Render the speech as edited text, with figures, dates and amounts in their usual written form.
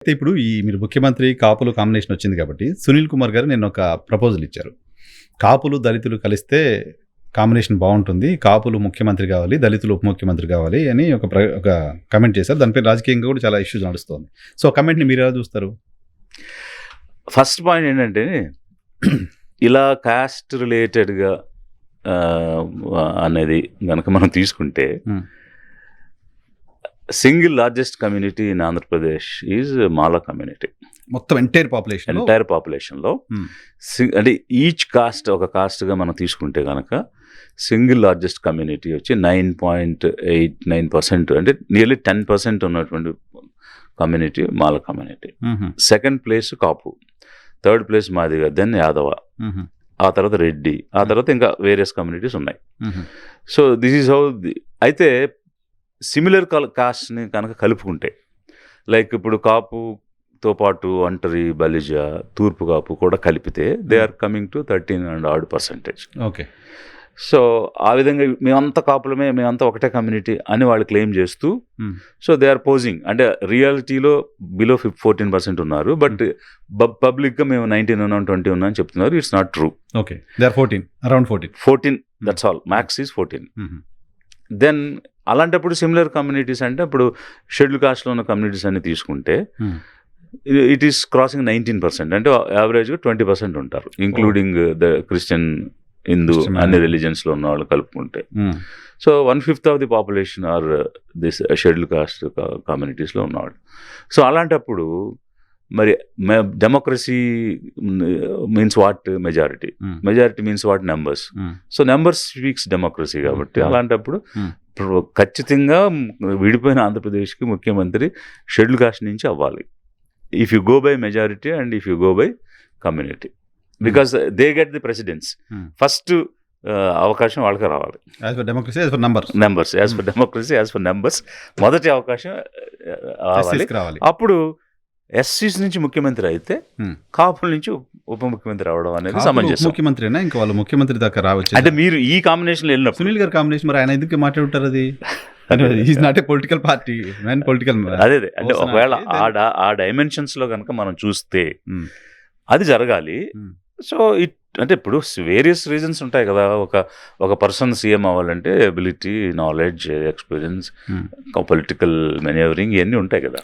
అయితే ఇప్పుడు మీరు ముఖ్యమంత్రి కాపులు కాంబినేషన్ వచ్చింది కాబట్టి సునీల్ కుమార్ గారు నిన్న ఒక ప్రపోజల్ ఇచ్చారు. కాపులు దళితులు కలిస్తే కాంబినేషన్ బాగుంటుంది, కాపులు ముఖ్యమంత్రి కావాలి, దళితులు ఉప ముఖ్యమంత్రి కావాలి అని ఒక కమెంట్ చేశారు. దానిపై రాజకీయంగా కూడా చాలా ఇష్యూస్ నడుస్తుంది. సో ఆ కమెంట్ని మీరు ఎలా చూస్తారు? ఫస్ట్ పాయింట్ ఏంటంటే ఇలా కాస్ట్ రిలేటెడ్గా అనేది కనుక మనం తీసుకుంటే single largest community in Andhra Pradesh is Mala community. మొత్తం ఎంటైర్ పాపులేషన్లో అంటే ఈచ్ కాస్ట్ ఒక కాస్ట్గా మనం తీసుకుంటే కనుక సింగిల్ లార్జెస్ట్ కమ్యూనిటీ వచ్చి 9.89%, అంటే నియర్లీ 10% ఉన్నటువంటి community Mala community. Second place Kapu, third place Madiga, then Yadava, ఆ తర్వాత రెడ్డి, ఆ తర్వాత ఇంకా వేరియస్ కమ్యూనిటీస్ ఉన్నాయి. So this is how. అయితే సిమిలర్ కాస్ట్ని కనుక కలుపుకుంటే, లైక్ ఇప్పుడు కాపుతో పాటు ఒంటరి, బలిజ, తూర్పు కాపు కూడా కలిపితే they are coming to 13% okay. So ఆ విధంగా మేమంతా కాపులమే, మేమంతా ఒకటే కమ్యూనిటీ అని వాళ్ళు క్లెయిమ్ చేస్తూ, సో దే ఆర్ పోజింగ్. అంటే రియాలిటీలో బిలో 14% ఉన్నారు, బట్ పబ్లిక్గా మేము 19 ఉన్నాం, 20 ఉన్నాం అని చెప్తున్నారు. It's not true. Okay, they are 14 that's all. Max is 14. Then అలాంటప్పుడు సిమిలర్ కమ్యూనిటీస్ అంటే ఇప్పుడు షెడ్యూల్ కాస్ట్లో ఉన్న కమ్యూనిటీస్ అన్ని తీసుకుంటే ఇట్ ఈస్ క్రాసింగ్ 19%, అంటే యావరేజ్గా 20% ఉంటారు, ఇంక్లూడింగ్ ద క్రిస్టియన్, హిందూ, అన్ని రిలీజన్స్లో ఉన్న వాళ్ళు కలుపుకుంటే. So 1/5 of the population are this scheduled caste కమ్యూనిటీస్లో ఉన్నవాళ్ళు. సో అలాంటప్పుడు మరి democracy means what? Majority means what? Numbers. So numbers speaks democracy. కాబట్టి అలాంటప్పుడు ఖచ్చితంగా విడిపోయిన ఆంధ్రప్రదేశ్కి ముఖ్యమంత్రి షెడ్యూల్ కాస్ట్ నుంచి అవ్వాలి, if you go by majority and if you go by community, because they get the precedence. First అవకాశం వాళ్ళకి రావాలి. As for democracy, as for numbers మొదటి అవకాశం రావాలి. అప్పుడు ఎస్సీస్ నుంచి ముఖ్యమంత్రి అయితే కాపుల నుంచి ఉప ముఖ్యమంత్రి రావడం అనేది సమంజసం. ముఖ్యమంత్రినా ఇంకా వాళ్ళు ముఖ్యమంత్రి దాకా రావచ్చు. అంటే మీరు ఈ కాంబినేషన్ వెళ్ళినప్పుడు సునీల్ గారి కాంబినేషన్, మరి ఆయన ఎందుకు మాట్లాడుతారు? అది is not a political party, అదే అంటే ఒకవేళ ఆ డైమెన్షన్స్ లో కనుక మనం చూస్తే అది జరగాలి. సో అంటే ఇప్పుడు వేరియస్ రీజన్స్ ఉంటాయి కదా. ఒక పర్సన్ సీఎం అవ్వాలంటే ఎబిలిటీ, నాలెడ్జ్, ఎక్స్పీరియన్స్, పొలిటికల్ మెనేవరింగ్ ఇవన్నీ ఉంటాయి కదా.